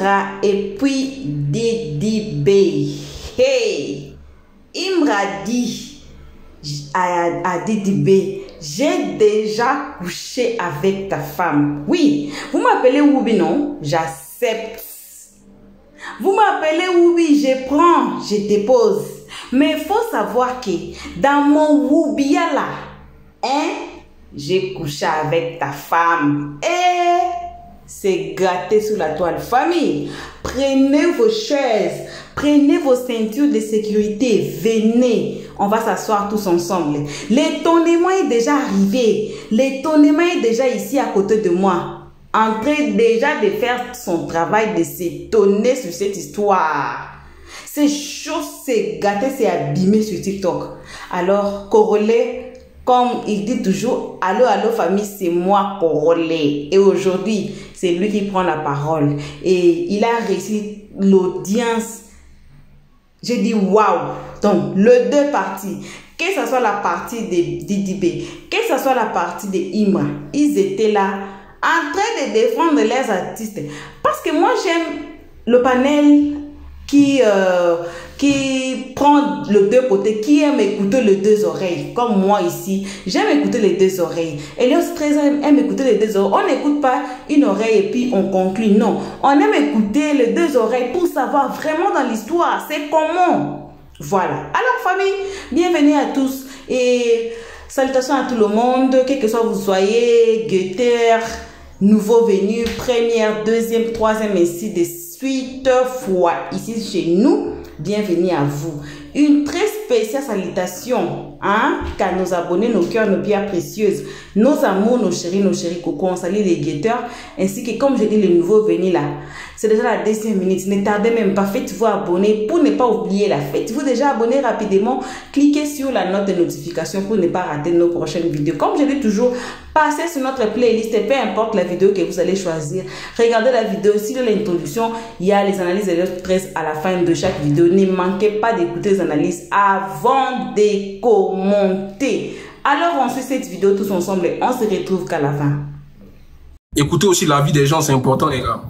Imra et puis Didi B. Hey, Imra dit à Didi B, j'ai déjà couché avec ta femme. Oui, vous m'appelez Woubi, non? J'accepte. Vous m'appelez Woubi, je prends, je dépose. Mais il faut savoir que dans mon Woubia là, hein, j'ai couché avec ta femme. Et c'est gâté sous la toile. Famille, prenez vos chaises, prenez vos ceintures de sécurité, venez. On va s'asseoir tous ensemble. L'étonnement est déjà arrivé. L'étonnement est déjà ici à côté de moi. En train déjà de faire son travail, de s'étonner sur cette histoire. C'est chaud, c'est gâté, c'est abîmé sur TikTok. Alors, Corolé, comme il dit toujours, allô, allô famille, c'est moi Corolé. Et aujourd'hui, c'est lui qui prend la parole. Et il a réussi l'audience. J'ai dit waouh. Donc, les deux parties, que ce soit la partie de Didi B, que ce soit la partie de Imra, ils étaient là en train de défendre les artistes. Parce que moi, j'aime le panel qui prend le deux côtés, qui aime écouter les deux oreilles, comme moi ici, j'aime écouter les deux oreilles. Et les autres aiment écouter les deux oreilles. On n'écoute pas une oreille et puis on conclut, non. On aime écouter les deux oreilles pour savoir vraiment dans l'histoire, c'est comment. Voilà. Alors famille, bienvenue à tous et salutations à tout le monde, quel que soit vous soyez, guetteur, nouveau venu, première, deuxième, troisième, ainsi de suite fois ici chez nous. Bienvenue à vous. Une très spéciale salutation car nos abonnés, nos cœurs, nos biens précieuses, nos amours, nos chéris coco, on salue les guetteurs, ainsi que comme je dis, les nouveaux venus là. C'est déjà la 10e minute, ne tardez même pas, faites-vous abonner pour ne pas oublier la fête. Faites-vous déjà abonner rapidement, cliquez sur la note de notification pour ne pas rater nos prochaines vidéos. Comme je dis toujours, passez sur notre playlist et peu importe la vidéo que vous allez choisir. Regardez la vidéo, si dans l'introduction, il y a les analyses et les stress à la fin de chaque vidéo. Ne manquez pas d'écouter les analyses avant de commenter. Alors on suit cette vidéo tous ensemble et on se retrouve qu'à la fin. Écoutez aussi l'avis des gens, c'est important les gars.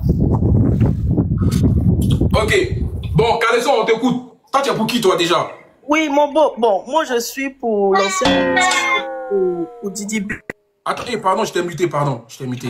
Ok, bon, Caleçon, on t'écoute. Toi, tu es pour qui, toi, déjà? Oui, mon beau. Bon, moi, je suis pour l'ancien pour Didi B. Attends, pardon, je t'ai muté, pardon. Je t'ai muté.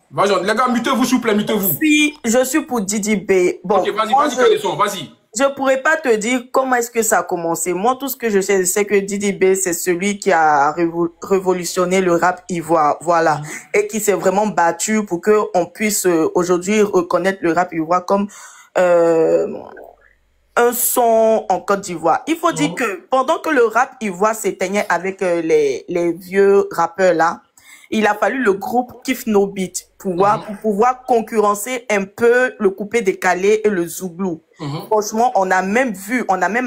Vas-y, les gars, mutez-vous, s'il vous plaît, mutez-vous. Oui, je suis pour Didi B. Bon, ok, vas-y, Caleçon, vas-y. Je pourrais pas te dire comment est-ce que ça a commencé. Moi, tout ce que je sais, c'est que Didi B, c'est celui qui a révolutionné le rap ivoire, voilà, et qui s'est vraiment battu pour que on puisse aujourd'hui reconnaître le rap ivoire comme un son en Côte d'Ivoire. Il faut dire que pendant que le rap ivoire s'éteignait avec les vieux rappeurs là, il a fallu le groupe Kiff No Beat pour pouvoir concurrencer un peu le coupé décalé et le zouglou. Franchement, on a même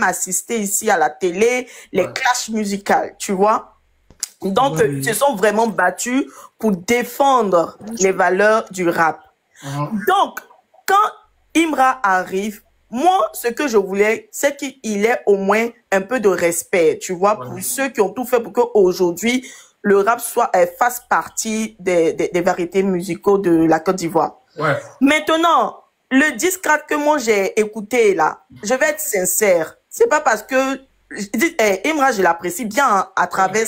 assisté ici à la télé, les clashs musicales, tu vois. Donc, ils se sont vraiment battus pour défendre les valeurs du rap. Donc, quand Imra arrive, moi, ce que je voulais, c'est qu'il ait au moins un peu de respect, tu vois, pour ceux qui ont tout fait pour qu'aujourd'hui, le rap fasse partie des variétés musicaux de la Côte d'Ivoire. Maintenant, le disque que moi j'ai écouté là, je vais être sincère, c'est pas parce que Imra, je l'apprécie bien à travers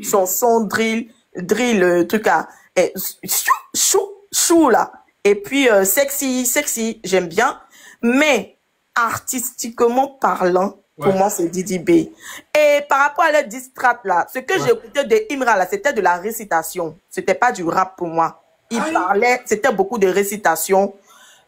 son son drill, truc à chou là, et puis sexy, j'aime bien, mais artistiquement parlant, pour moi, c'est Didi B. Et par rapport à la distrate là, ce que j'écoutais de Imra là, c'était de la récitation. C'était pas du rap pour moi. Il parlait, c'était beaucoup de récitation.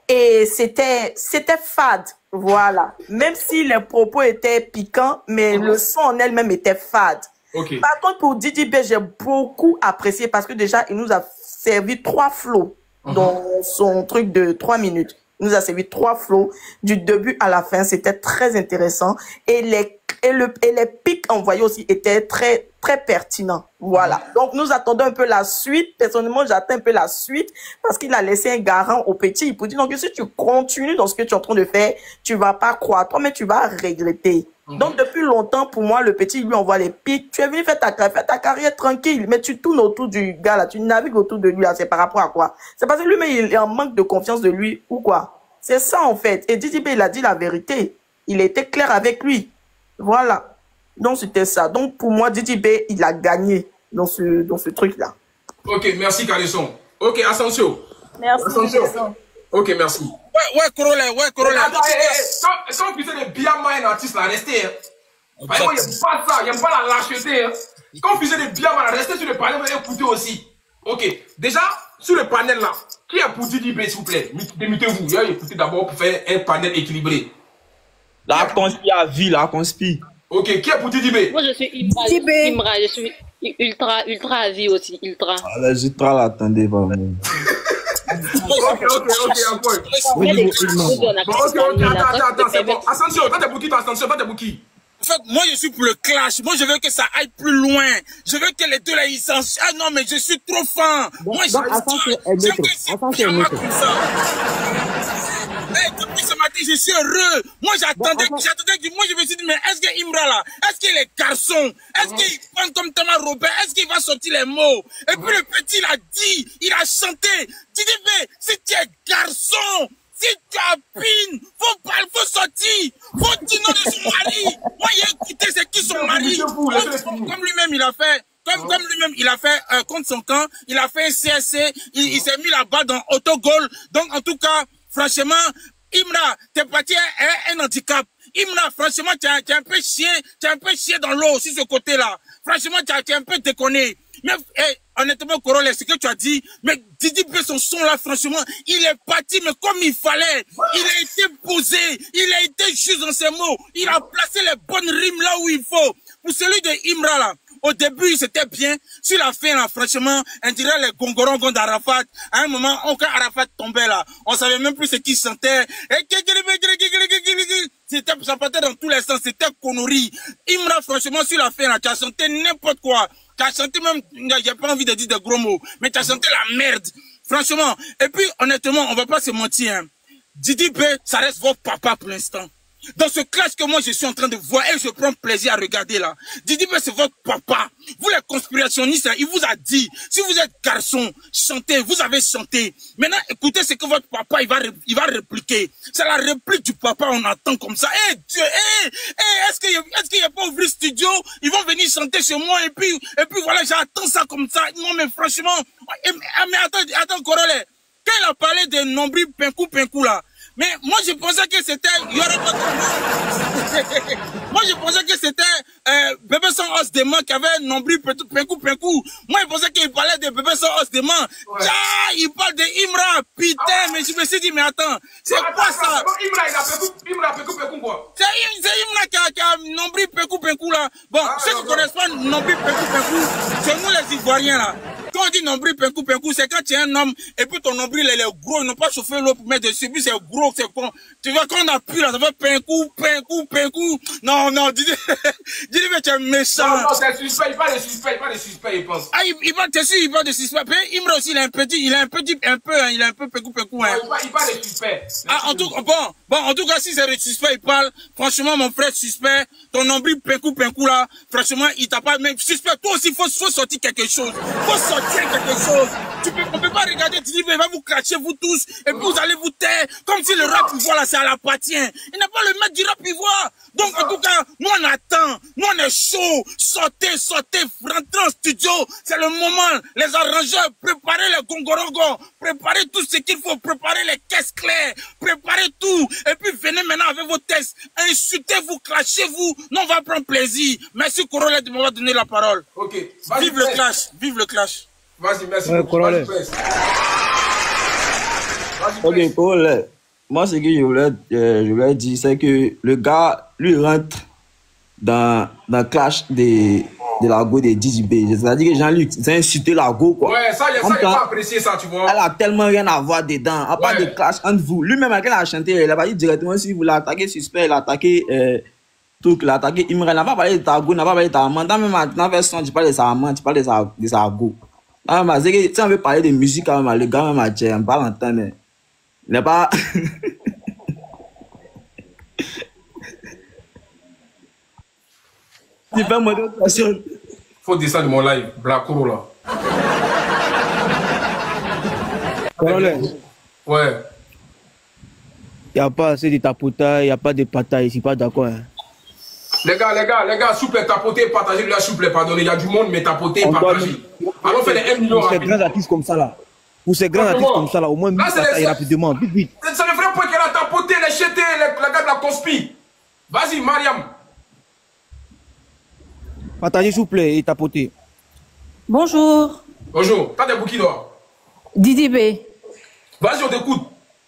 Et c'était fade. Voilà. Même si les propos étaient piquants, mais le son en elle-même était fade. Par contre, pour Didi B, j'ai beaucoup apprécié parce que déjà, il nous a servi 3 flows dans son truc de 3 minutes. Il nous a servi 3 flows du début à la fin. C'était très intéressant. Et et les pics envoyés aussi étaient très, très pertinents. Voilà. Donc, nous attendons un peu la suite. Personnellement, j'attends un peu la suite parce qu'il a laissé un garant au petit. Il peut dire, donc, si tu continues dans ce que tu es en train de faire, tu vas pas croire toi, mais tu vas regretter. Donc, depuis longtemps, pour moi, le petit lui envoie les pics. Tu es venu faire ta carrière tranquille, mais tu tournes autour du gars, là. Tu navigues autour de lui, là. C'est par rapport à quoi? C'est parce que lui-même, il est en manque de confiance de lui ou quoi? C'est ça, en fait. Et Didi B, il a dit la vérité. Il était clair avec lui. Voilà. Donc, c'était ça. Donc, pour moi, Didi B, il a gagné dans ce truc-là. Ok, merci, Calisson. Ok, Asensio. Merci. Asensio. Ok, merci. Ouais, Corolla. Attends, quand vous faisiez des biamans un artiste, là, restez. Moi, il n'aime pas ça, il n'aime pas la lâcheté. Quand vous faisiez des biamans, restez sur le panel, vous allez écouter aussi. Ok, déjà, sur le panel là, qui a pour Didi B, s'il vous plaît? Démutez-vous. Écoutez d'abord pour faire un panel équilibré. La conspi à vie, la conspi. Ok, qui a pour Didi B? Moi, je suis Imra, je suis ultra à vie aussi, ultra. Allez, je te l'attendais, pas moi. Ok, attends, c'est bon. Ascension, toi t'es pour qui, toi, Ascension, toi t'es pour qui? En fait, moi, je suis pour le clash. Moi, je veux que ça aille plus loin. Je veux que les deux là, ils s'en... Ah non, mais je suis trop fin. Moi, j'aime que c'est bien comme ça. Hey, depuis ce matin, je suis heureux. Moi, j'attendais, moi, je me suis dit, mais est-ce que Imra là, est-ce qu'il est garçon? Est-ce qu'il prend comme Thomas Robert? Est-ce qu'il va sortir les mots? Et puis le petit, il a dit, il a chanté. Didi B, si tu es garçon, si tu as pine, faut sortir. Faut dire non de son mari. Moi, j'ai écouté c'est qui son mari. Comme lui-même, il a fait. Comme lui-même, il a fait contre son camp, il a fait un CSC, il s'est mis la balle dans autogol. Donc, en tout cas, franchement, Imra, t'es parti un handicap. Imra, franchement, tu es un peu chié dans l'eau sur ce côté-là. Franchement, tu es un peu déconné. Mais, honnêtement, Corolla, ce que tu as dit, mais Didi B, son son là, franchement, il est parti, mais comme il fallait. Il a été posé, il a été juste dans ses mots. Il a placé les bonnes rimes là où il faut. Pour celui de Imra là, au début, c'était bien. Sur la fin, là, franchement, on dirait les gongorongons d'Arafat. À un moment, quand Arafat tombait, là, on savait même plus ce qu'il chantait. Ça partait dans tous les sens. C'était connerie. Imra, franchement, sur la fin, là, tu as chanté n'importe quoi. Tu as chanté même, j'ai pas envie de dire de gros mots, mais tu as chanté la merde. Franchement. Et puis, honnêtement, on va pas se mentir, hein. Didi B, ça reste votre papa pour l'instant. Dans ce clash que moi je suis en train de voir et je prends plaisir à regarder là. Didi B, c'est votre papa. Vous les conspirationnistes, il vous a dit, si vous êtes garçon, chantez, vous avez chanté. Maintenant, écoutez ce que votre papa, il va répliquer. C'est la réplique du papa, on attend comme ça. Eh Dieu, est-ce qu'il n'y a pas ouvert studio? Ils vont venir chanter chez moi et puis voilà, j'attends ça comme ça. Non mais franchement, mais attends, Corolla. Quand il a parlé de nombril pinkou là, mais moi je pensais que c'était, moi je pensais que c'était bébé sans os de main qui avait un nombril pinkou. Moi je pensais qu'il parlait de bébé sans os de main. Ouais. Il parle de Imra, putain, mais je me suis dit, mais attends, c'est quoi ça? Imra pinkou quoi? C'est Imra qui a un nombril pinkou là. Bon, ceux qui connaissent pas nombril pinkou, c'est nous les Ivoiriens là. Quand on dit nombril pinkou, c'est quand tu es un homme et puis ton nombril il est gros, ils n'ont pas chauffé l'eau pour mettre dessus, puis c'est gros, c'est con. Tu vois, quand on appuie là, ça fait pinkou. Non, Didi, mais tu es méchant. Non, c'est suspect, il parle de suspect, il pense. Ah, il parle de suspect. Puis Imra aussi, il a un peu pinkou, hein. Il parle de suspect. Ah, en tout cas, si c'est le suspect, il parle, franchement, mon frère suspect, ton nombril pinkou là, franchement, il t'a pas, même suspect, toi aussi, faut sortir quelque chose. Faut sortir quelque chose. On peut pas regarder, tu dis, mais il va vous cracher, vous tous, et puis vous allez vous taire, comme si le rap ivoire là, ça l'appartient. Il n'est pas le maître du rap ivoire. Donc, en tout cas, nous on attend, nous on est chaud, sortez, rentrez en studio, c'est le moment, les arrangeurs, préparez les gongorongos, préparez tout ce qu'il faut, préparez les caisses claires, préparez tout, et puis venez maintenant avec vos tests, insultez-vous, clashez-vous, nous on va prendre plaisir. Merci Corolla de m'avoir donné la parole. Ok. Vive le clash, vive le clash. Vas-y, merci. Corolla. Ok, Corolla. Moi, ce que je voulais dire, c'est que le gars, lui, rentre dans le clash de la go de Didi B. C'est-à-dire que Jean-Luc, c'est insulté la go, quoi. Ouais, ça, il a pas apprécié ça, tu vois. Elle a tellement rien à voir dedans. À part de clash entre vous. Lui-même, quand il a chanté, il a pas dit directement si vous l'attaquez suspect, il a attaqué truc là, attaqué Imran, n'a pas parlé de ta go, n'a pas parlé de ta maman. Dans même version, tu parles de sa maman, tu parles de sa go. Si on veut parler de musique, le gars, même, j'ai un Valentin, mais il n'est pas. Tu fais mon question. Faut dire ça de mon live, Black Kuro là. Ouais. Il n'y a pas assez de tapotage, il n'y a pas de pataille, je suis pas d'accord. Hein. Les gars, s'il vous plaît, tapotez, partagez, là, s'il vous plaît, pardonnez. Il y a du monde, mais tapotez, partagez. Allons faire les 1 million. Pour ces grands artistes comme ça là. Pour ces grands artistes comme ça là, au moins, bataille rapidement, vite, vite. C'est le vrai point qu'elle a tapoté, les jetés, les gars de la conspi. Vas-y, Mariam. Partagez, s'il vous plaît, et tapotez. Bonjour. Bonjour, t'as des bouquins d'or. Didi B. Vas-y, on t'écoute.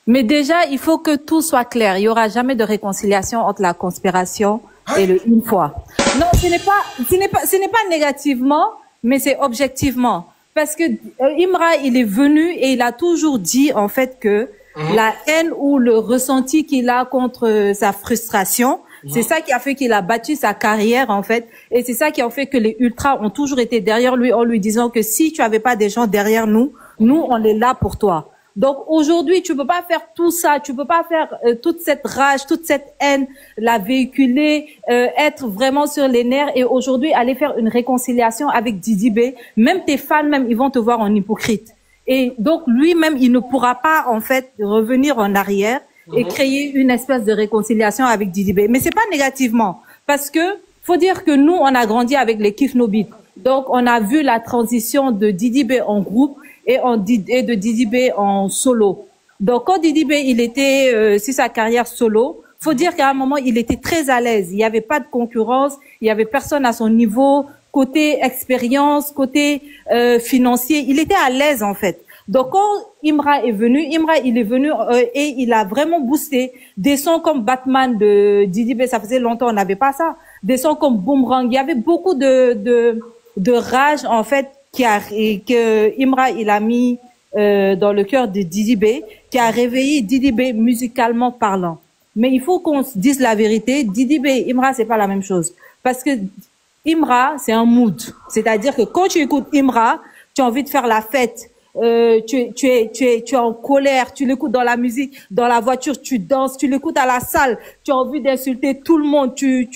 Mais déjà, il faut que tout soit clair. Il n'y aura jamais de réconciliation entre la conspiration et le une fois. Non, ce n'est pas négativement, mais c'est objectivement. Parce que Imra, il est venu et il a toujours dit, en fait, que la haine ou le ressenti qu'il a contre sa frustration, c'est ça qui a fait qu'il a battu sa carrière, en fait. Et c'est ça qui a fait que les ultras ont toujours été derrière lui en lui disant que si tu avais pas des gens derrière nous, on est là pour toi. Donc aujourd'hui, tu peux pas faire tout ça, tu peux pas faire toute cette rage, toute cette haine, la véhiculer, être vraiment sur les nerfs et aujourd'hui aller faire une réconciliation avec Didi B. Même tes fans, même, ils vont te voir en hypocrite. Et donc lui-même, il ne pourra pas en fait revenir en arrière et créer une espèce de réconciliation avec Didi B. Mais c'est pas négativement, parce que faut dire que nous, on a grandi avec les Kif No Beat. Donc on a vu la transition de Didi B en groupe et de Didi B en solo. Donc quand Didi B il était sur sa carrière solo, faut dire qu'à un moment il était très à l'aise. Il n'y avait pas de concurrence, il y avait personne à son niveau, côté expérience, côté financier, il était à l'aise en fait. Donc quand Imra il est venu et il a vraiment boosté des sons comme Batman de Didi B, ça faisait longtemps on n'avait pas ça. Des sons comme Boomerang, il y avait beaucoup de rage en fait que Imra il a mis dans le cœur de Didi B, qui a réveillé Didi B musicalement parlant. Mais il faut qu'on se dise la vérité, Didi B, Imra c'est pas la même chose, parce que Imra c'est un mood, c'est-à-dire que quand tu écoutes Imra, tu as envie de faire la fête. Tu es en colère, tu l'écoutes dans la musique, dans la voiture, tu danses, tu l'écoutes à la salle, tu as envie d'insulter tout le monde, tu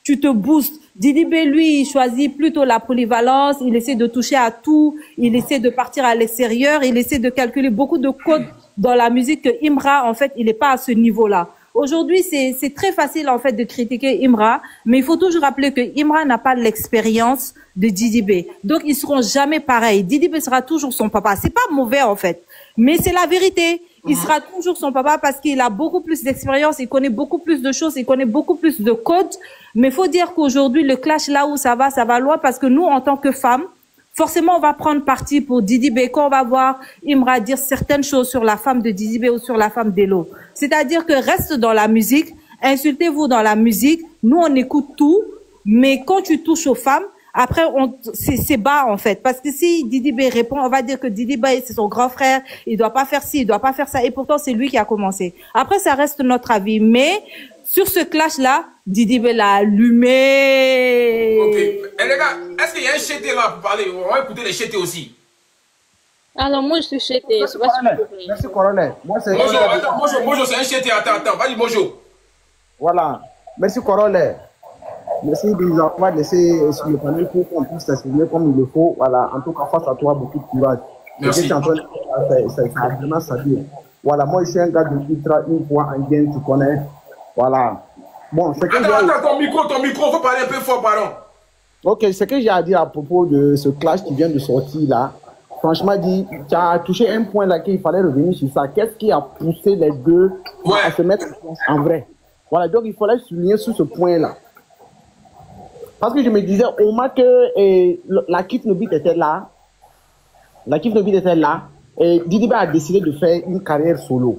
te boostes. Didi B, lui, il choisit plutôt la polyvalence, il essaie de toucher à tout, il essaie de partir à l'extérieur, il essaie de calculer beaucoup de codes dans la musique que Imra, en fait, il n'est pas à ce niveau-là. Aujourd'hui, c'est très facile, en fait, de critiquer Imra, mais il faut toujours rappeler que Imra n'a pas l'expérience de Didi B. Donc, ils seront jamais pareils. Didi B sera toujours son papa. C'est pas mauvais, en fait, mais c'est la vérité. Il sera toujours son papa parce qu'il a beaucoup plus d'expérience, il connaît beaucoup plus de choses, il connaît beaucoup plus de codes. Mais faut dire qu'aujourd'hui, le clash, là où ça va loin parce que nous, en tant que femmes, forcément, on va prendre parti pour Didi B quand on va voir Imra dire certaines choses sur la femme de Didi B ou sur la femme d'Elo. C'est-à-dire que reste dans la musique, insultez-vous dans la musique, nous, on écoute tout, mais quand tu touches aux femmes, après, c'est bas, en fait. Parce que si Didi B répond, on va dire que Didi B, c'est son grand frère, il doit pas faire ci, il doit pas faire ça. Et pourtant, c'est lui qui a commencé. Après, ça reste notre avis. Mais, sur ce clash-là, Didi B l'a allumé. Ok. Et les gars, est-ce qu'il y a un chété là pour parler? On va écouter les chétés aussi. Alors, moi, je suis chété. Merci, colonel. Moi, c'est... Bonjour, c'est un chété. Attends. Vas-y, bonjour. Voilà. Merci, colonel. Merci déjà, on va laisser sur le panel pour qu'on puisse s'exprimer comme il le faut. Voilà, en tout cas, face à toi, beaucoup de courage. Merci. Ça a vraiment salué. Voilà, moi, je suis un gars de ultra une fois en gain, tu connais. Voilà. Bon, c'est que attends, ton micro, faut parler un peu fort, pardon. Ok, ce que j'ai à dire à propos de ce clash qui vient de sortir là, franchement dit, tu as touché un point là qu'il fallait revenir sur ça. Qu'est-ce qui a poussé les deux à se mettre en vrai? Voilà, donc il fallait souligner sur ce point là. Parce que je me disais, au moins que la Kif No Beat était là, et Didi B a décidé de faire une carrière solo.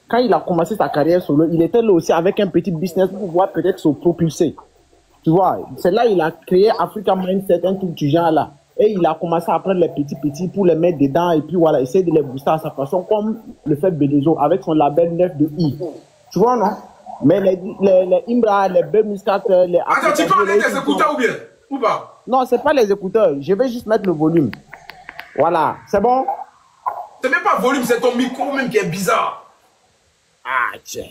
Quand il a commencé sa carrière solo, il était là aussi avec un petit business pour pouvoir peut-être se propulser. Tu vois, c'est là qu'il a créé Africa Mindset, un truc du genre là. Et il a commencé à prendre les petits pour les mettre dedans et puis voilà, essayer de les booster à sa façon, comme le fait Bedezo avec son label 9 de I. Tu vois, non? Mais les Imbra, les B-Muscat, les... Attends, tu peux enlever tes écouteurs ou bien? Ou pas? Non, c'est pas les écouteurs. Je vais juste mettre le volume. Voilà, c'est bon? C'est même pas volume, c'est ton micro même qui est bizarre. Ah, tiens.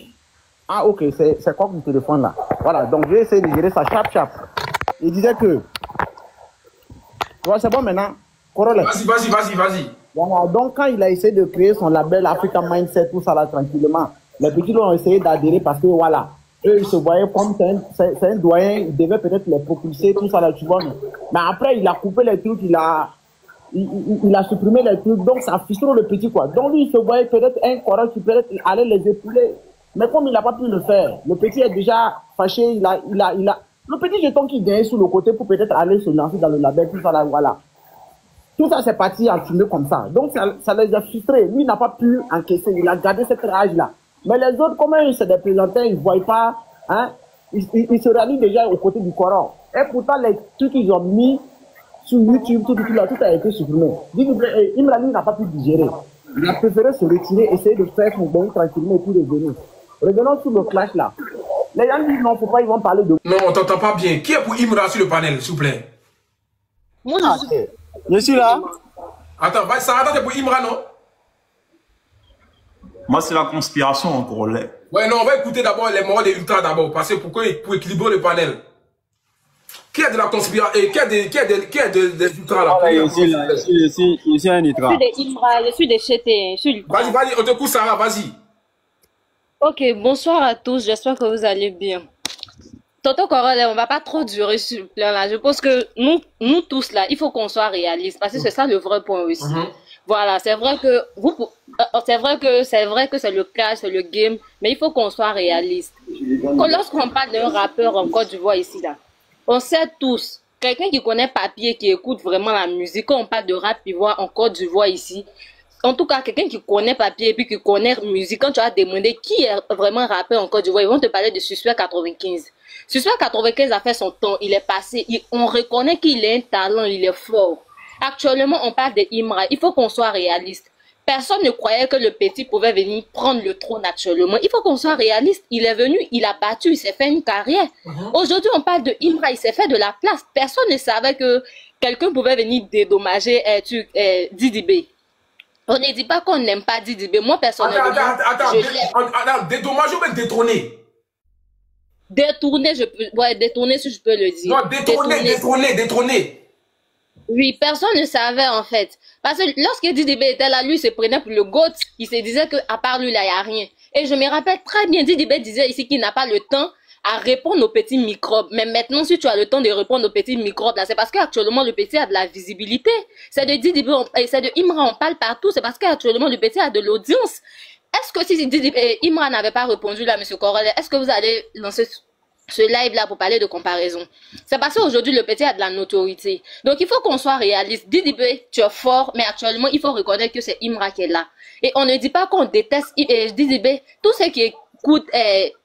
Ah, ok, c'est quoi mon téléphone là? Voilà, donc je vais essayer de gérer ça chap. Il disait que... Ouais, c'est bon maintenant? Corolle. Vas-y. Voilà, donc quand il a essayé de créer son label Africa Mindset, tout ça là, tranquillement, les petits ont essayé d'adhérer parce que voilà, eux ils se voyaient comme c'est un doyen, il devait peut-être les propulser, tout ça là, tu vois. Mais après, il a coupé les trucs, il a supprimé les trucs, donc ça frustre le petit quoi. Donc lui, il se voyait peut-être un courant qui peut-être allait les épauler. Mais comme il n'a pas pu le faire, le petit est déjà fâché, il a le petit jeton qui gagnait sur le côté pour peut-être aller se lancer dans le label, tout ça là, voilà. Tout ça, c'est parti en fumée comme ça. Donc, ça les a frustrés. Lui, n'a pas pu encaisser. Il a gardé cette rage-là. Mais les autres, comment ils se représentaient, ils ne voient pas, hein, ils se rallient déjà aux côtés du Coran. Et pourtant, les trucs qu'ils ont mis sur YouTube, tout a été supprimé. Imran, lui, n'a pas pu digérer. Il a préféré se retirer, essayer de faire son bon tranquillement et puis revenir. Revenons sur le clash là. Les gens disent non, faut pas, ils vont parler de... Non, on t'entend pas bien. Qui est pour Imran sur le panel, s'il vous plaît? Moi, je suis là. Attends, Sarah, t'es pour Imran, non? Moi, c'est la conspiration encore. Ouais, non, on va écouter d'abord les morts des ultras d'abord, parce que pour équilibrer le panel. Qui est de la conspiration? Qui est des ultras là? Je suis un ultra. Je suis des Imra, je suis des Chété. Vas-y, on te coupe Sarah, vas-y. Ok, bonsoir à tous, j'espère que vous allez bien. Tonton Corolle, on va pas trop durer sur le plan là. Je pense que nous tous là, il faut qu'on soit réalistes parce que c'est ça le vrai point aussi. Voilà, c'est vrai que c'est le clash, c'est le game, mais il faut qu'on soit réaliste. Lorsqu'on parle d'un rappeur en Côte d'Ivoire ici là, on sait tous, quelqu'un qui connaît papier, qui écoute vraiment la musique, quand on parle de rap ivoire en Côte d'Ivoire ici, en tout cas, quelqu'un qui connaît papier et puis qui connaît musique, quand tu vas demander qui est vraiment rappeur en Côte d'Ivoire, ils vont te parler de Suspect 95. Suspect 95 a fait son temps, il est passé, on reconnaît qu'il a un talent, il est fort. Actuellement, on parle de Imra, il faut qu'on soit réaliste. Personne ne croyait que le petit pouvait venir prendre le trône actuellement. Il faut qu'on soit réaliste. Il est venu, il a battu, il s'est fait une carrière. Aujourd'hui, on parle de Imra, il s'est fait de la place. Personne ne savait que quelqu'un pouvait venir dédommager Didi B. On ne dit pas qu'on n'aime pas Didi B. Moi, personnellement, attends, dédommager ou même détrôner? Détourner, détourner si je peux le dire. Non, détrôner. Oui, personne ne savait en fait. Parce que lorsque Didi B était là, lui il se prenait pour le GOAT, il se disait qu'à part lui, là, il n'y a rien. Et je me rappelle très bien, Didi B disait ici qu'il n'a pas le temps à répondre aux petits microbes. Mais maintenant, si tu as le temps de répondre aux petits microbes, là, c'est parce qu'actuellement, le petit a de la visibilité. C'est de Didi B, c'est de Imra, on parle partout. C'est parce qu'actuellement, le petit a de l'audience. Est-ce que si Imra n'avait pas répondu là, M. Corolle, est-ce que vous allez lancer ce live-là pour parler de comparaison? C'est parce qu'aujourd'hui, le petit a de la notoriété. Donc, il faut qu'on soit réaliste. Didi B, tu es fort, mais actuellement, il faut reconnaître que c'est Imra qui est là. Et on ne dit pas qu'on déteste Didi B. Tous ceux qui écoutent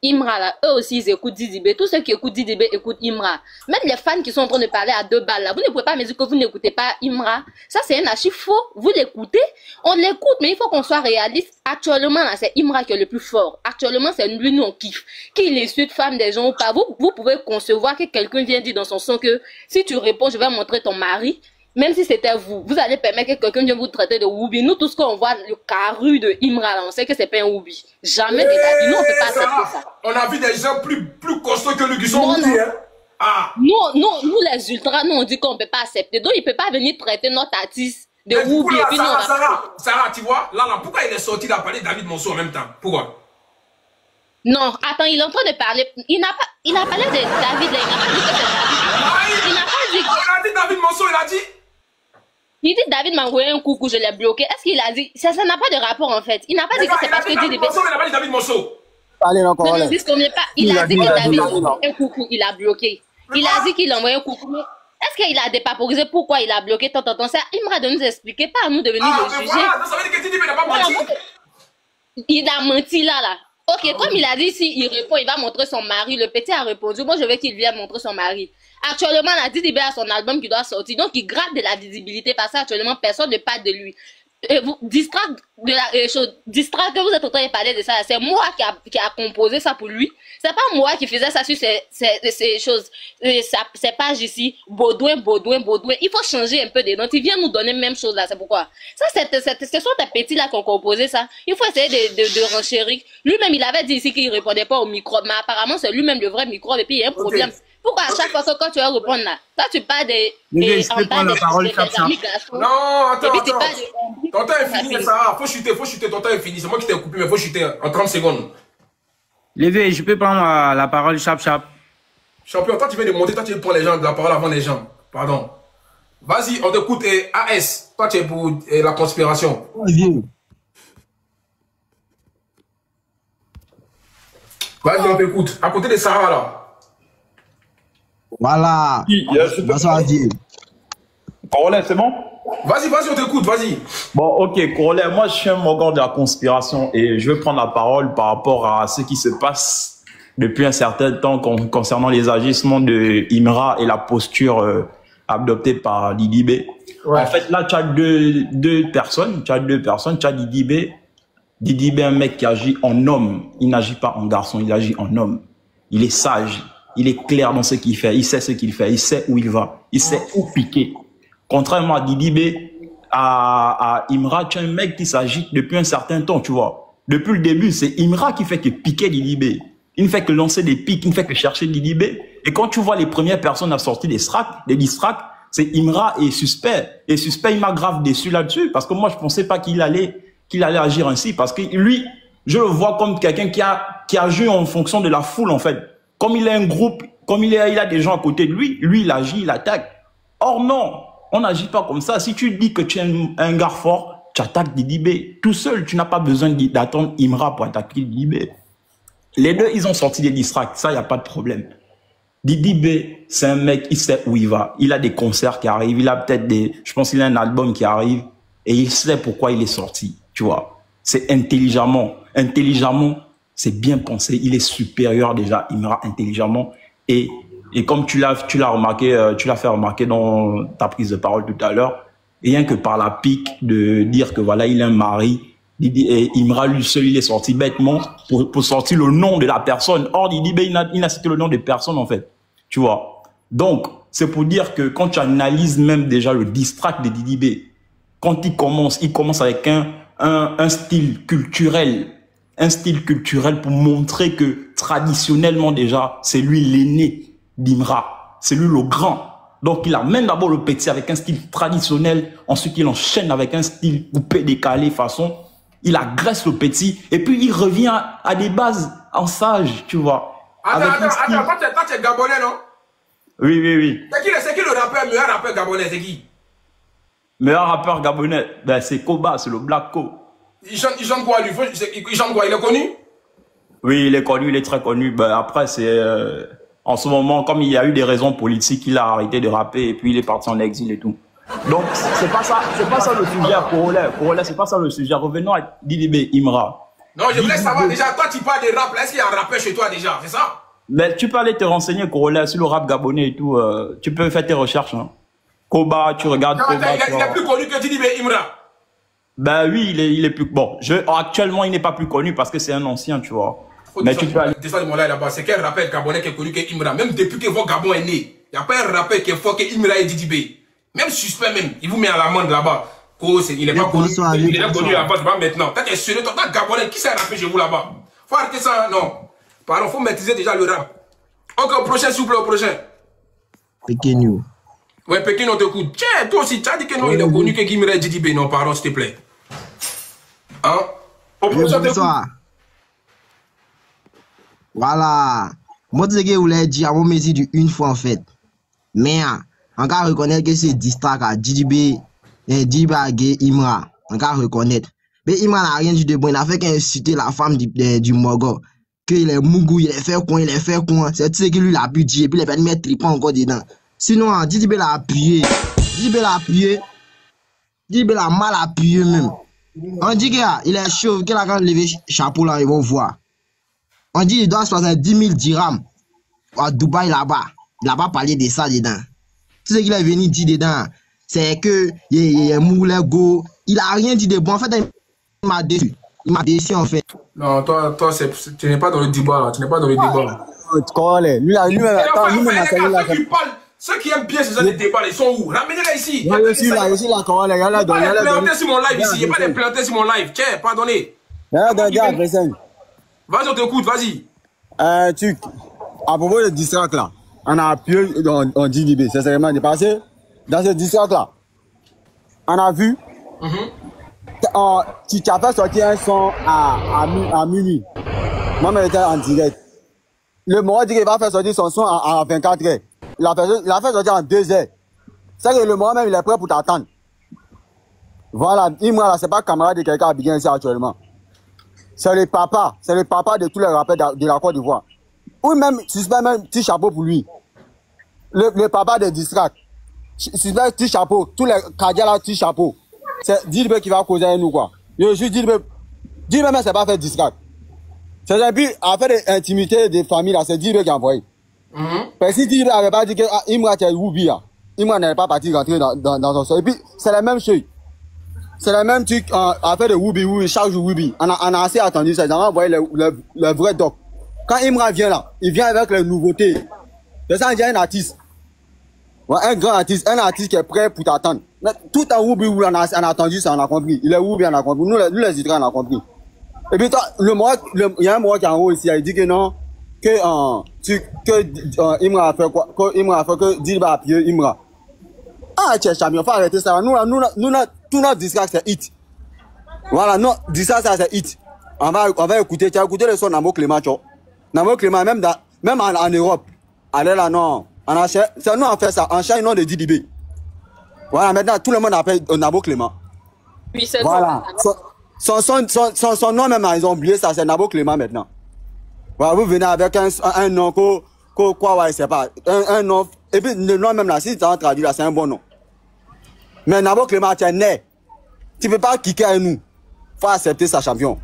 Imra, là, eux aussi, ils écoutent Didi B. Tous ceux qui écoutent Didi B écoutent Imra. Même les fans qui sont en train de parler à 2 balles, là, vous ne pouvez pas me dire que vous n'écoutez pas Imra. Ça, c'est un archive faux. Vous l'écoutez, on l'écoute, mais il faut qu'on soit réaliste. Actuellement, là, c'est Imra qui est le plus fort. Actuellement, c'est lui, nous, on kiffe. Qu'il insulte femme des gens ou pas, vous pouvez concevoir que quelqu'un vient dire dans son son que si tu réponds, je vais montrer ton mari. Même si c'était vous, vous allez permettre que quelqu'un vienne vous traiter de Woubi. Nous, tout ce qu'on voit, le carru de Imra, là, on sait que c'est pas un Woubi. Jamais de la vie. Nous, on peut pas accepter ça. On a vu des gens plus costauds que lui qui sont Woubi, hein. Ah. Nous, les ultras, nous, on dit qu'on peut pas accepter. Donc, il peut pas venir traiter notre artiste de Woubi. Sarah, tu vois, là, pourquoi il est sorti là parler de David Monceau en même temps? Pourquoi? Non, attends, il est en train de parler. Il a parlé de David, là, il n'a pas dit que c'est David. Il n'a pas dit que... Il a dit David Monceau, il a dit... Il dit David m'a envoyé un coucou, je l'ai bloqué. Est-ce qu'il a dit... Ça n'a pas de rapport en fait. Il n'a pas dit que c'est parce que Didi B... Il n'a pas dit David Monceau. Allez, encore. Il a dit que David m'a envoyé un coucou, il a bloqué. Il a dit qu'il a envoyé un coucou. Est-ce qu'il a dépaporisé pourquoi il a bloqué tant? Ça, Imra de nous expliquer, pas à nous de venir le juger. Voilà, ça veut dire que Didi B n'a pas menti. Il a menti là. Ok, comme il a dit, s'il répond, il va montrer son mari. Le petit a répondu, moi je veux qu'il vienne montrer son mari. Actuellement, la Didi B a son album qui doit sortir, donc il gratte de la visibilité parce qu'actuellement, personne ne parle de lui. vous distraire de la chose, distraire que vous êtes en train de parler de ça. C'est moi qui a composé ça pour lui. C'est pas moi qui faisais ça sur ces choses, ces pages ici. Baudouin. Il faut changer un peu des notes. Il vient nous donner même chose là. C'est pourquoi. Ça, ce sont tes petits là qui ont composé ça. Il faut essayer de renchérir. Lui-même, il avait dit ici qu'il répondait pas au micro. Mais apparemment, c'est lui-même le vrai micro. Et puis, il y a un problème. Pourquoi à chaque fois que quand tu vas répondre là, toi tu parles des non, attends. Ton temps est fini, ça. Faut chuter. Ton temps est fini. C'est moi qui t'ai coupé, mais faut chuter en 30 secondes. Lévé, je peux prendre la parole, chap. Champion, toi tu viens de monter, toi tu prends la parole avant les gens. Pardon. Vas-y, on t'écoute. AS, toi tu es pour la conspiration. Vas-y, on t'écoute. À côté de Sarah là. Voilà. Bonsoir, Dieu. Corollaire, c'est bon? Vas-y, on t'écoute, vas-y. Bon, ok, Corollaire, moi je suis un mogol de la conspiration et je vais prendre la parole par rapport à ce qui se passe depuis un certain temps concernant les agissements de Imra et la posture adoptée par Didi B. Ouais. En fait, là, tu as deux personnes. Tu as Didi B. Didi B, un mec qui agit en homme. Il n'agit pas en garçon, il agit en homme. Il est sage. Il est clair dans ce qu'il fait. Il sait ce qu'il fait. Il sait où il va. Il sait où piquer. Contrairement à Didi B, à Imra, tu as un mec qui s'agite depuis un certain temps, tu vois. Depuis le début, c'est Imra qui fait que piquer Didi B. Il ne fait que lancer des piques, il ne fait que chercher Didi B. Et quand tu vois les premières personnes à sortir des distracts, c'est Imra et Suspect. Et Suspect, il m'a grave déçu là-dessus. Parce que moi, je ne pensais pas qu'il allait agir ainsi. Parce que lui, je le vois comme quelqu'un qui agit en fonction de la foule, en fait. Comme il a un groupe, comme il a des gens à côté de lui, il agit, il attaque. Or non, on n'agit pas comme ça. Si tu dis que tu es un gars fort, tu attaques Didi B. Tout seul, tu n'as pas besoin d'attendre Imra pour attaquer Didi B. Les deux, ils ont sorti des distracts, ça, il n'y a pas de problème. Didi B, c'est un mec, il sait où il va. Il a des concerts qui arrivent, il a peut-être je pense qu'il a un album qui arrive, et il sait pourquoi il est sorti, tu vois. C'est intelligemment, c'est bien pensé, il est supérieur déjà, Imra, intelligemment, et comme tu l'as remarqué, tu l'as fait remarquer dans ta prise de parole tout à l'heure, rien que par la pique de dire que voilà, il a un mari, Imra, lui seul, il est sorti bêtement pour sortir le nom de la personne. Or, Didi B, il n'a cité le nom de personne, en fait. Tu vois. Donc, c'est pour dire que quand tu analyses même déjà le distract de Didi B, quand il commence avec un style culturel. Un style culturel pour montrer que, traditionnellement déjà, c'est lui l'aîné d'Imra. C'est lui le grand. Donc, il amène d'abord le petit avec un style traditionnel. Ensuite, il enchaîne avec un style coupé, décalé, façon... Il agresse le petit et puis il revient à des bases en sage, tu vois. Attends, toi tu es Gabonais, non? Oui. C'est qui le meilleur rappeur Gabonais, c'est qui? Meilleur rappeur Gabonais, ben c'est Koba, c'est le Black Co. Il chante quoi lui? Il chante quoi? Il est connu? Oui, il est connu, il est très connu. Ben après, c'est... en ce moment, comme il y a eu des raisons politiques, il a arrêté de rapper et puis il est parti en exil et tout. Donc, c'est pas ça le sujet, Corollaire, c'est pas ça le sujet. Revenons à Didi B, Imra. Non, je voulais savoir déjà, toi tu parles de rap, est-ce qu'il y a un rappeur chez toi déjà, c'est ça? Mais tu peux aller te renseigner, Corollaire, sur le rap gabonais et tout, tu peux faire tes recherches. Hein. Koba, tu regardes Koba. Il est plus connu que Didi B, Imra. Ben oui, il est plus... Bon, actuellement, il n'est pas plus connu parce que c'est un ancien, tu vois. Mais tu peux aller... C'est quel rappeur gabonais qui est connu que Imra? Même depuis que votre Gabon est né, il n'y a pas un rappeur qui est fort que Imra et Didi B. Même Suspect même, il vous met à l'amende là-bas. Il n'est pas connu. Il est connu là-bas, pas maintenant. Quand tu es sérieux, toi, Gabonais, qui s'est rappelé chez vous là-bas? Faut arrêter ça, non. Pardon, faut maîtriser déjà le rap. Ok, au prochain, s'il vous plaît, au prochain. Pékin. Ouais, Pékin, on t'écoute. Tiens, toi aussi, tu as dit que non, il est connu que Guimira et Didi B. Non, pardon, s'il te plaît. Hein? Au prochain, bonsoir. Voilà. Moi, je que vous l'avez dit à mon mesure une fois en fait. Mais, on va reconnaître que c'est distract à Didi B, Imra. On va reconnaître. Mais Imra n'a rien dit de bon. Il a fait qu'insulter la femme du Mogo. Qu'il est mougou, il est fait quoi. C'est tout ce que lui l'a pu dire. Et puis il a pas mettre tripant encore dedans. Sinon, Didi B l'a appuyé. Didi B l'a mal appuyé même. On dit qu'il est chaud, qu'il a quand levé chapeau là, ils vont voir. On dit qu'il doit 70 000 dirhams à Dubaï là-bas. Il n'a pas parlé de ça dedans. Tout ce qu'il est venu dire dedans, c'est que il est moulego, il a rien dit de bon. En fait, il m'a déçu. Il m'a déçu, en fait. Non, toi, tu n'es pas dans le débat, là. Tu n'es pas dans le débat. Ceux qui aiment bien ces gens de débat, ils sont où? Ramenez-les ici. Il y a pas des plantés sur mon live ici. Il n'y a pas des plantés sur mon live. Tiens, pardonnez. Vas-y, on t'écoute, vas-y. À propos de distract là, on a appuyé en DDB, c'est vraiment dépassé. Dans ce distract là, on a vu, tu as fait sortir un son à minuit. Moi, j'étais en direct. Le moment dit qu'il va faire sortir son son à 24 heures. Il a fait sortir en 2 heures. C'est que le moment même, il est prêt pour t'attendre. Voilà, Imra là, c'est pas camarade de quelqu'un à Biguin ici actuellement. C'est le papa de tous les rappeurs de la Côte d'Ivoire. Ou même, suspect même petit chapeau pour lui. Le papa de Distract. Suspect petit chapeau. Tous les cardias là, petit chapeau. C'est Dilbe qui va causer avec nous, quoi. Je suis Dilbe même, c'est pas fait Distract. C'est un but, à faire l'intimité des familles là, c'est Dilbe qui a envoyé. Parce que si Dilbe n'avait pas dit que Imra était Woubi là, Imra n'avait pas parti rentrer dans son sol. Et puis, c'est la même chose. C'est le même truc, à faire de Woubi, chaque jour Woubi. On a assez attendu ça, on a envoyé le vrai doc. Quand Imra vient là, il vient avec les nouveautés. C'est ça, il y a un artiste. Ouais, un grand artiste, un artiste qui est prêt pour t'attendre. Tout en Woubi, on a attendu ça, on a compris. Il est Woubi, on a compris. Nous les Italiens, on a compris. Et puis toi, il y a un mot qui est en haut ici, il dit que non, Imra a fait quoi, que Dilba a appuyé Imra. Ah, tiens, champion, faut arrêter ça. Nous, tout notre distract, c'est hit. Voilà, non, distract, ça, c'est hit. On va écouter, tu as écouté le son Namo Clément, tu vois. Namo Clément, même en Europe. Allez là, non. C'est nous, on fait ça. On change le nom de DDB. Voilà, maintenant, tout le monde appelle Namo Clément. Oui, c'est voilà. Son nom, même, ils ont oublié ça, c'est Namo Clément maintenant. Voilà, vous venez avec un nom, quoi, ouais, c'est pas. Un nom. Et puis, le nom même là, si tu as traduit là, c'est un bon nom. Mais Nabo Clément, tu es né. Tu peux pas kicker à nous. Faut accepter ça, champion.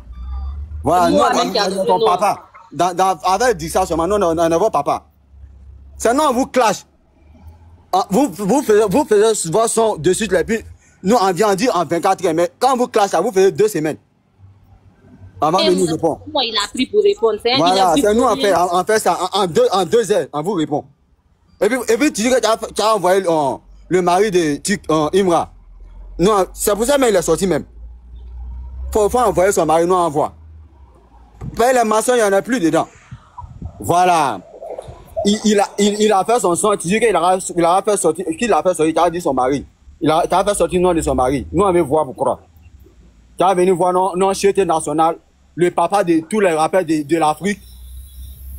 Voilà, nous, ton papa. Avec dit ça seulement, nous, on a votre papa. Sinon, on vous clash. Vous faisiez souvent son de suite, et puis, nous, on vient dire en 24 heures. Mais quand vous clash, vous faisiez 2 semaines. Avant de nous répondre. Moi, il a pris pour répondre. Voilà, c'est nous, on fait ça en 2 heures, on vous répond. Et puis, tu dis que tu as envoyé le mari de Imra. Non, c'est pour ça même il est sorti même. Faut envoyer son mari, nous envoie. Les maçons, il n'y en a plus dedans. Voilà. Il a fait son son, tu dis qu'il a fait sortir, il a dit son mari. Il a fait sortir le nom de son mari. Nous, on veut voir pourquoi. Tu as venu voir non Chete National, le papa de tous les rappeurs de l'Afrique.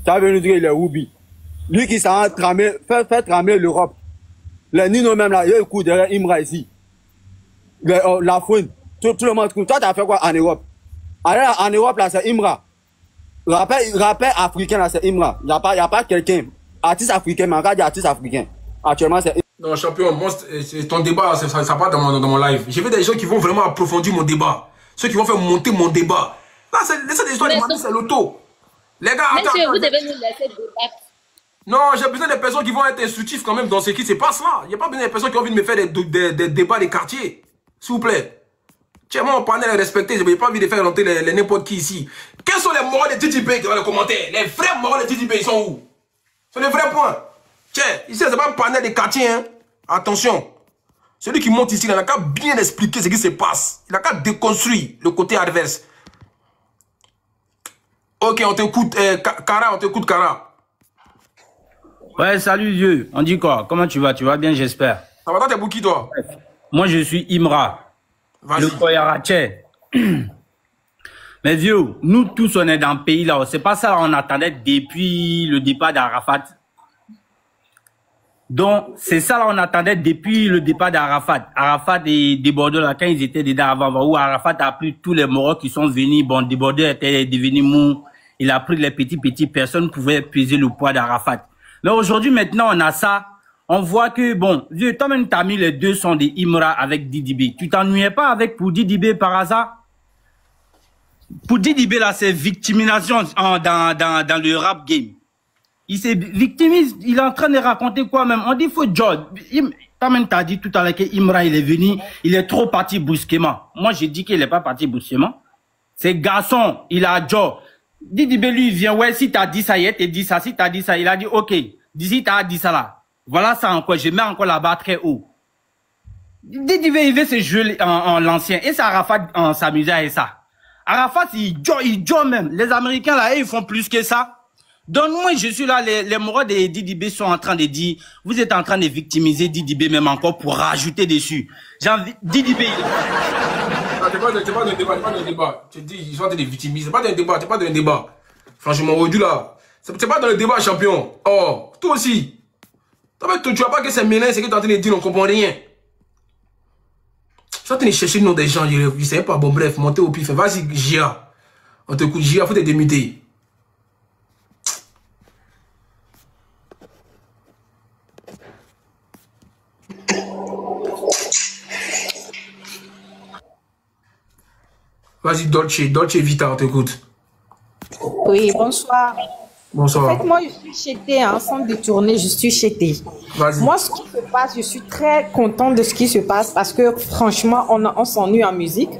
Tu as venu dire qu'il est Woubi. Lui qui s'est fait tramer l'Europe. Les Nino même là, il y a un coup derrière Imra ici. La fouine. Tout le monde. Toi, tu as fait quoi en Europe? Alors, en Europe, là, c'est Imra. Rappeur africain, là, c'est Imra. Il n'y a pas quelqu'un. Artiste africain, mais on regarde artiste africain. Actuellement, c'est Imra. Non, champion, moi, ton débat, ça part dans mon live. J'ai vu des gens qui vont vraiment approfondir mon débat. Ceux qui vont faire monter mon débat. Là, c'est des histoires de c'est l'auto. Les gars, attends. Vous devez nous laisser débattre. Non, j'ai besoin des personnes qui vont être instructives quand même dans ce qui se passe là. Il n'y a pas besoin des personnes qui ont envie de me faire des débats des quartiers. S'il vous plaît. Tiens, moi, mon panel est respecté. Je n'ai pas envie de faire rentrer les n'importe qui ici. Quels sont les moraux de DDB qui vont les commenter? Les vrais moraux de DDB, ils sont où? C'est le vrai point. Tiens, ici, c'est pas un panel des quartiers. Hein. Attention. Celui qui monte ici, il n'a qu'à bien expliquer ce qui se passe. Il n'a qu'à déconstruire le côté adverse. Ok, on t'écoute, Kara, on t'écoute, Kara. Ouais, salut Dieu. On dit quoi? Comment tu vas? Tu vas bien, j'espère. Ça va, t'es bouki, toi? Moi, je suis Imra. Le Koyarache. Mais vieux, nous tous, on est dans le pays là. C'est pas ça qu'on attendait depuis le départ d'Arafat. Donc, c'est ça là on attendait depuis le départ d'Arafat. Arafat et Débordeur, là, quand ils étaient dedans avant, où Arafat a pris tous les moraux qui sont venus. Bon, Débordeur était devenu mou. Il a pris les petits. Personne ne pouvait peser le poids d'Arafat. Mais aujourd'hui, maintenant, on a ça. On voit que, bon, vieux, toi-même, t'as mis les 2 sons de Imra avec DDB. Tu t'ennuyais pas pour DDB par hasard? Pour DDB, là, c'est victimisation dans le rap game. Il se victimise, il est en train de raconter quoi même. On dit faut Joe. Toi-même t'as dit tout à l'heure que Imra il est venu, il est trop parti brusquement. Moi j'ai dit qu'il est pas parti brusquement. C'est garçon, il a Joe. Didi B lui il vient, ouais si t'as dit ça, il te dit ça, si t'as dit ça, il a dit ok. D'ici t'as dit ça là. Voilà ça encore, je mets encore la barre très haut. Didi B il veut se jouer en l'ancien. Et c'est Arafat en s'amuser avec ça. Arafat il joue même. Les Américains là, ils font plus que ça. Donc moi je suis là, les moraux de Didi B sont en train de dire, vous êtes en train de victimiser Didi B même encore pour rajouter dessus. J'ai envie, Didi B. T'es pas dans le débat. Tu dis, ils sont en train de victimiser. T'es pas dans le débat. Franchement, aujourd'hui là, c'est pas dans le débat, champion. Oh, toi aussi. Tu vois pas que c'est mélange, c'est que t'es en train de dire, on comprend rien. Tu es en train de chercher le nom des gens, je sais pas. Bon, bref, montez au pif. Vas-y, Gia. On te écoute, Gia, faut te démuter. Vas-y, Dolce Vita, on t'écoute. Oui, bonsoir. Bonsoir. En fait, moi, je suis chétée, ensemble de tournée, je suis chétée. Moi, ce qui se passe, je suis très contente de ce qui se passe parce que, franchement, on s'ennuie en musique.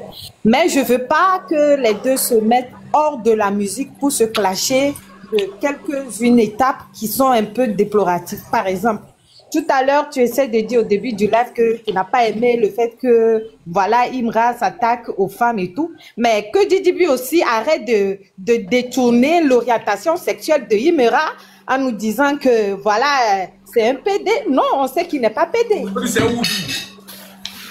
Mais je veux pas que les deux se mettent hors de la musique pour se clasher de quelques-unes étapes qui sont un peu déploratives. Par exemple, tout à l'heure, tu essaies de dire au début du live que tu n'as pas aimé le fait que, voilà, Imra s'attaque aux femmes et tout. Mais que Didi B aussi arrête de détourner l'orientation sexuelle de Imra en nous disant que, voilà, c'est un PD. Non, on sait qu'il n'est pas PD. C'est un Oubi.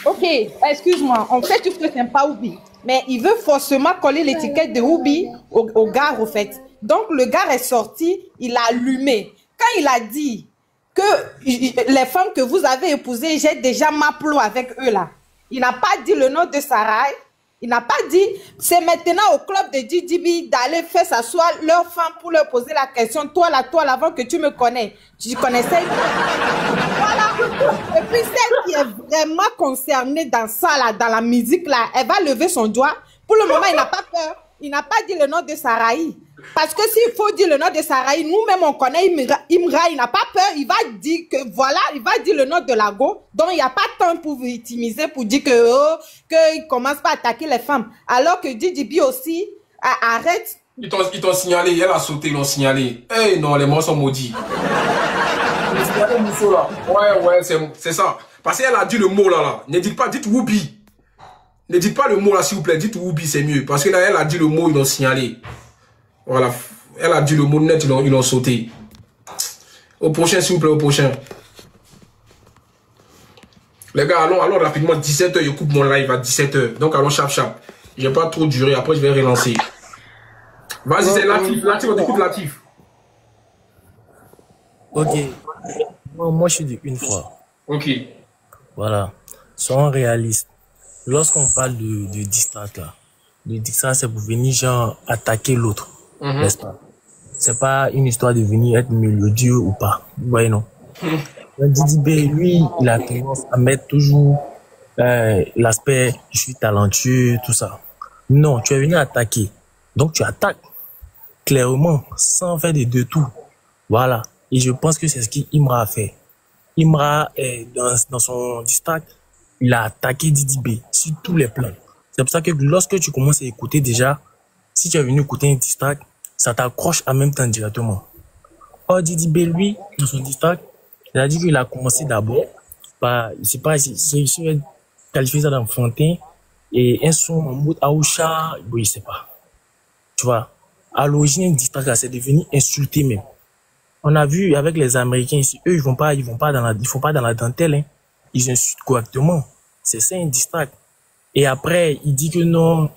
Ok, excuse-moi, on sait tous que c'est pas Oubi. Mais il veut forcément coller l'étiquette de Oubi au gars, au fait. Donc, le gars est sorti, il a allumé. Quand il a dit que les femmes que vous avez épousées, j'ai déjà ma plomb avec eux là. Il n'a pas dit le nom de Sarai. Il n'a pas dit, c'est maintenant au club de Didi B d'aller faire s'asseoir leurs femmes pour leur poser la question. Toi là, avant que tu me connais. Tu connaissais. Voilà. Et puis celle qui est vraiment concernée dans ça là, dans la musique là, elle va lever son doigt. Pour le moment, il n'a pas peur. Il n'a pas dit le nom de Sarai. Parce que s'il faut dire le nom de Sarai, nous-mêmes on connaît Imra, il n'a pas peur, il va dire que voilà, il va dire le nom de Lago, donc il n'y a pas de temps pour victimiser, pour dire que qu'il commence pas à attaquer les femmes. Alors que Didi B aussi, arrête. Ils t'ont signalé, elle a sauté, ils l'ont signalé. Eh hey, non, les morts sont maudits. Ouais, c'est ça. Parce qu'elle a dit le mot là. Ne dites pas, dites Woubi. Ne dites pas le mot là, s'il vous plaît, dites Woubi, c'est mieux. Parce que là, elle a dit le mot, ils l'ont signalé. Voilà, elle a dit le mot net, ils l'ont sauté. Au prochain, s'il vous plaît, au prochain. Les gars, allons rapidement, 17h, je coupe mon live à 17h. Donc allons chap. Je vais pas trop durer, après je vais relancer. Vas-y, c'est Latif, on t'écoute Latif. Ok. Moi, je suis de une fois. Ok. Voilà. Soyons réalistes. Lorsqu'on parle de distract là, le distract c'est pour venir genre attaquer l'autre. N'est-ce pas? C'est pas une histoire de venir être mélodieux ou pas. Vous voyez, non? Didi B, lui, il a tendance à mettre toujours l'aspect je suis talentueux, tout ça. Non, tu es venu attaquer. Donc tu attaques clairement, sans faire des deux tours. Voilà. Et je pense que c'est ce qu'Imra a fait. Imra, dans son distract, il a attaqué Didi B sur tous les plans. C'est pour ça que lorsque tu commences à écouter déjà, si tu es venu écouter un distract, ça t'accroche en même temps directement. Or, Didi B, lui, dans son distract, il a dit qu'il a commencé d'abord par, je sais pas, si je vais qualifier ça d'enfantin, et un son en mode Aoucha, oui, je sais pas. Tu vois, à l'origine, un distract, c'est devenu insulté même. On a vu avec les Américains ici, eux, ils font pas dans la dentelle, hein. Ils insultent correctement. C'est ça un distract. Et après, il dit que non,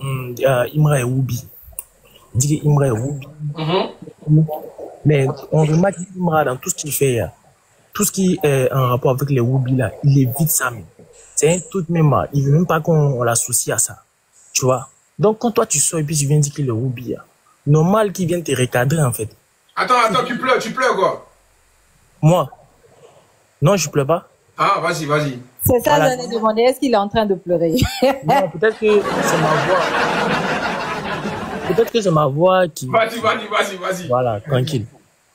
Imra est Woubi. Il dit que Imra est Woubi. Mais on remarque Imra dans tout ce qu'il fait, tout ce qui est en rapport avec les Woubi là, il évite ça même. C'est un truc même, il veut même pas qu'on l'associe à ça. Tu vois? Donc quand toi tu sors et puis tu viens dire qu'il est Woubi, normal qu'il vienne te recadrer en fait. Attends, tu pleures quoi? Moi? Non, je pleure pas. Ah, vas-y. C'est ça, voilà. J'allais demander, est-ce qu'il est en train de pleurer? Non, peut-être que c'est ma voix. Peut-être que c'est ma voix qui... Vas-y. Voilà, tranquille.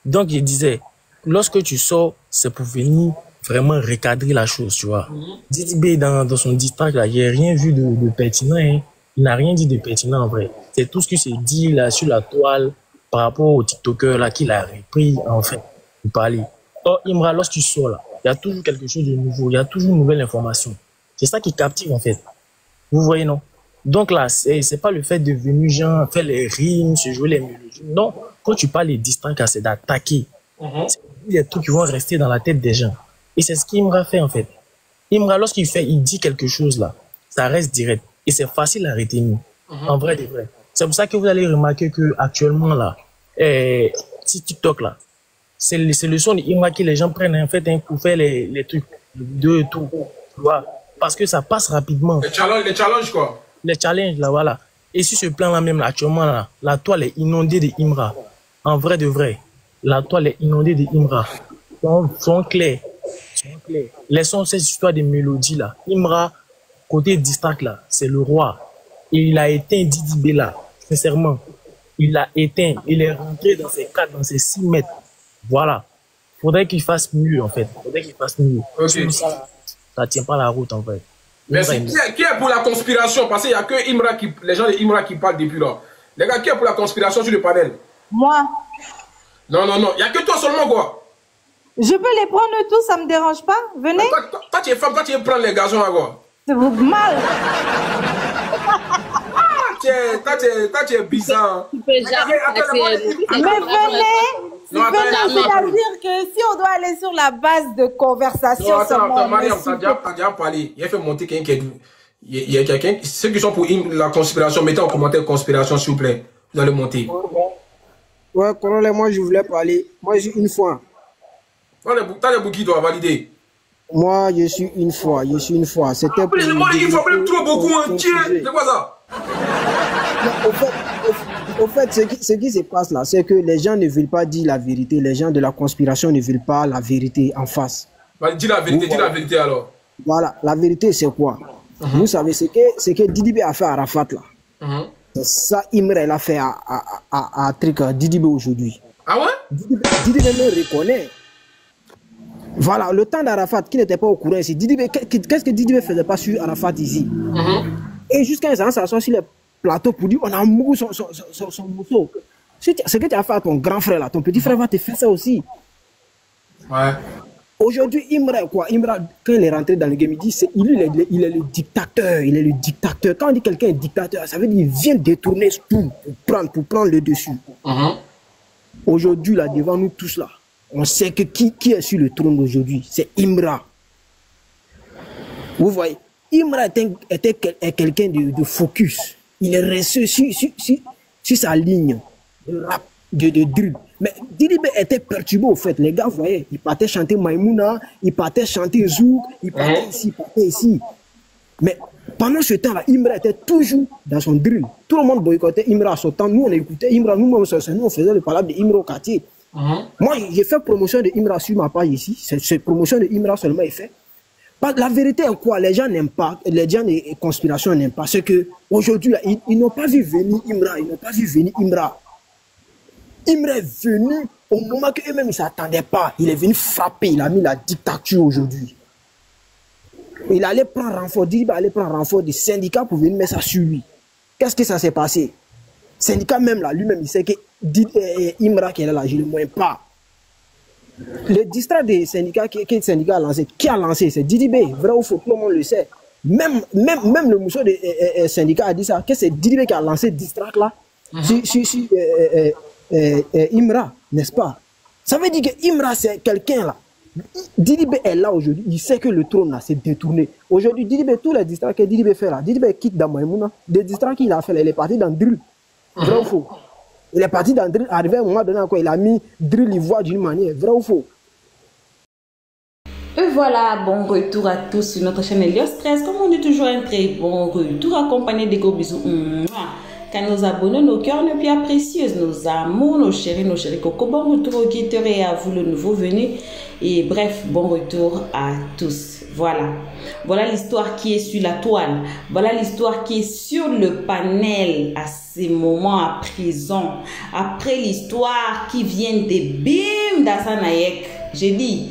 Donc, je disais, lorsque tu sors, c'est pour venir vraiment recadrer la chose, tu vois. Didi B, dans son distract, là, il n'y a rien vu de pertinent, hein. Il n'a rien dit de pertinent, en vrai. C'est tout ce qui s'est dit, là, sur la toile, par rapport au TikToker, là, qu'il a repris, en fait, pour parler. Or, Imra, lorsque tu sors, là, il y a toujours quelque chose de nouveau, il y a toujours une nouvelle information. C'est ça qui captive, en fait. Vous voyez, non? Donc là, c'est pas le fait de venir, genre, faire les rimes, se jouer les mélodies. Non, quand tu parles des distracts, c'est d'attaquer. C'est des trucs qui vont rester dans la tête des gens. Et c'est ce qu'Imra fait, en fait. Imra, il dit quelque chose, là, ça reste direct. Et c'est facile à retenir. En vrai, de vrai. C'est pour ça que vous allez remarquer que actuellement, là, TikTok, là, c'est le son d'Imra que les gens prennent, en fait, pour faire les trucs de tout. Tu vois? Parce que ça passe rapidement. Les challenges, quoi. Les challenges, là, voilà. Et sur ce plan-là même, là, actuellement, là, la toile est inondée de Imra. En vrai de vrai. La toile est inondée de Imra. Sont clairs. Laissons cette histoire de mélodie, là. Imra, côté distract, là, c'est le roi. Et il a éteint Didi B, là. Sincèrement. Il l'a éteint. Il est rentré dans ses 4, dans ses 6 mètres. Voilà. Faudrait qu'il fasse mieux, en fait. Faudrait qu'il fasse mieux. Okay. Ça tient pas la route, en fait. Merci. Qui est pour la conspiration? Parce qu'il n'y a que Imra les gens de Imra qui parlent depuis là. Les gars, qui est pour la conspiration sur le panel? Moi. Non. Il n'y a que toi seulement, quoi. Je peux les prendre tous, ça me dérange pas. Venez. Toi, tu es femme, toi, tu veux prendre les garçons, là, quoi. C'est vous mal. Toi, tu es bizarre. Tu peux jamais. Mais venez. C'est-à-dire que si on doit aller sur la base de conversation... Non, attends, Mariam, t'as déjà parlé. Il a fait monter quelqu'un qui est... Il y a quelqu'un... Ceux qui sont pour la conspiration, mettez en commentaire conspiration, s'il vous plaît. Vous allez monter. Ouais, colonel, moi, je voulais parler. Moi, je suis une fois. T'as les bouquets, toi, valider. Moi, je suis une fois. C'était pour... Il faut même trop beaucoup, hein. C'est quoi ça? Au fait, ce qui se passe là, c'est que les gens ne veulent pas dire la vérité. Les gens de la conspiration ne veulent pas la vérité en face. Dis la vérité alors. Voilà, la vérité c'est quoi? Vous savez, ce que Didi B a fait à Arafat là. Ça, Imre l'a fait à Didi B aujourd'hui. Ah ouais? Didi B me reconnaît. Voilà, le temps d'Arafat qui n'était pas au courant ici. Qu'est-ce que Didi B faisait pas sur Arafat ici? Et jusqu'à un instant, ça soit sur les plateau pour dire on a mouru son morceau. Ce que tu as fait à ton grand frère là, ton petit frère va te faire ça aussi. Ouais. Aujourd'hui, Imra, quoi, Imra, quand il est rentré dans le game, il dit il est le dictateur, il est le dictateur. Quand on dit quelqu'un est dictateur, ça veut dire qu'il vient détourner tout pour prendre le dessus. Aujourd'hui, là, devant nous tous là, on sait que qui est sur le trône aujourd'hui, c'est Imra. Vous voyez, Imra était quelqu'un de focus. Il est resté sur sa ligne de rap, de drill. Mais Didi B était perturbé au fait. Les gars, vous voyez, il partait chanter Maïmouna, il partait chanter Zouk, il partait ici, il partait ici. Mais pendant ce temps-là, Imra était toujours dans son drill. Tout le monde boycottait Imra à son temps. Nous, on écoutait Imra, nous, on faisait le palabre de Imra au quartier. Moi, j'ai fait promotion de Imra sur ma page ici. C'est promotion de Imra seulement est fait. La vérité est quoi? Les gens n'aiment pas, les gens de conspiration n'aiment pas. C'est que aujourd'hui, ils n'ont pas vu venir Imra, Imra est venu au moment qu'eux-mêmes ne s'attendaient pas. Il est venu frapper, il a mis la dictature aujourd'hui. Il allait prendre renfort, il allait prendre renfort des syndicats pour venir mettre ça sur lui. Qu'est-ce que ça s'est passé? Syndicat même là, lui-même, il sait que Imra qui est là, je ne le moins pas. Le distract des syndicats, que le syndicat a lancé, qui a lancé? C'est Didi B, vrai ou faux, tout le monde le sait. Même le monsieur des syndicats a dit ça, que c'est Didi B qui a lancé le distract là, sur Imra, n'est-ce pas? Ça veut dire que Imra c'est quelqu'un là. Didi B est là aujourd'hui, il sait que le trône là c'est détourné. Aujourd'hui, Didi B, tous les distracts que Didi B fait là, Didi B quitte dans Maïmouna, des distracts qu'il a fait, il est parti dans Drill. Vrai ou faux? Il est parti dans Drill, arrivé à un moment donné, quoi, il a mis Drill Ivoire d'une manière, vrai ou faux? Et voilà, bon retour à tous sur notre chaîne Elios Stress. Comme on dit toujours, un très bon retour accompagné des gros bisous. car nos abonnés, nos cœurs, nos pierres précieuses, nos amours, nos chéris coco. Bon retour au guetteur et à vous le nouveau venu. Et bref, bon retour à tous. Voilà. Voilà l'histoire qui est sur la toile. Voilà l'histoire qui est sur le panel à ces moments à présent. Après l'histoire qui vient de Bim Dasanayek. J'ai dit,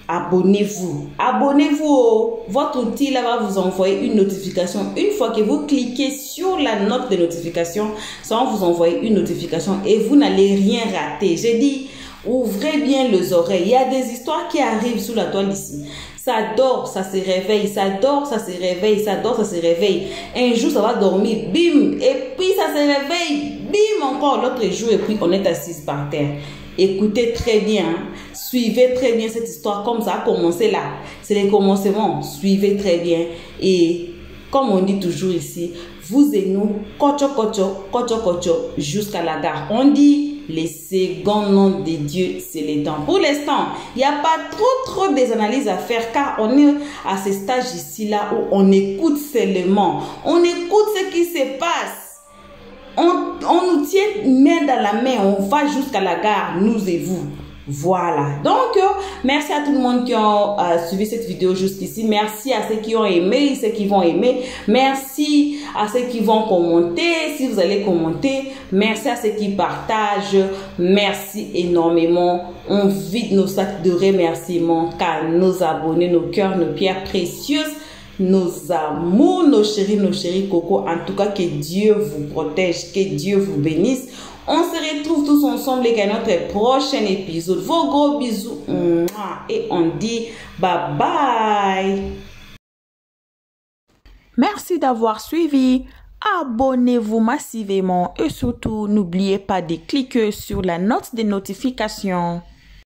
abonnez-vous. Abonnez-vous. Votre outil là va vous envoyer une notification. Une fois que vous cliquez sur la note de notification, ça va vous envoyer une notification et vous n'allez rien rater. J'ai dit, ouvrez bien les oreilles. Il y a des histoires qui arrivent sous la toile ici. Ça dort, ça se réveille, ça dort, ça se réveille, ça dort, ça se réveille. Un jour, ça va dormir, bim, et puis ça se réveille, bim, encore l'autre jour, et puis on est assis par terre. Écoutez très bien, suivez très bien cette histoire, comme ça a commencé là. C'est les commencements, suivez très bien. Et comme on dit toujours ici, vous et nous, kocho kocho, kocho kocho, jusqu'à la gare. On dit les seconds noms de Dieu, c'est les dents. Pour l'instant, il n'y a pas trop des analyses à faire, car on est à ce stage ici là où on écoute seulement. On écoute ce qui se passe. On nous tient main dans la main, on va jusqu'à la gare, nous et vous. Voilà. Donc, merci à tout le monde qui ont suivi cette vidéo jusqu'ici. Merci à ceux qui ont aimé, ceux qui vont aimer. Merci à ceux qui vont commenter, si vous allez commenter. Merci à ceux qui partagent. Merci énormément. On vide nos sacs de remerciements car nos abonnés, nos cœurs, nos pierres précieuses, nos amours, nos chéris coco. En tout cas, que Dieu vous protège, que Dieu vous bénisse. On se retrouve tous ensemble et à notre prochain épisode. Vos gros bisous. Et on dit bye bye. Merci d'avoir suivi. Abonnez-vous massivement et surtout n'oubliez pas de cliquer sur la note de notification.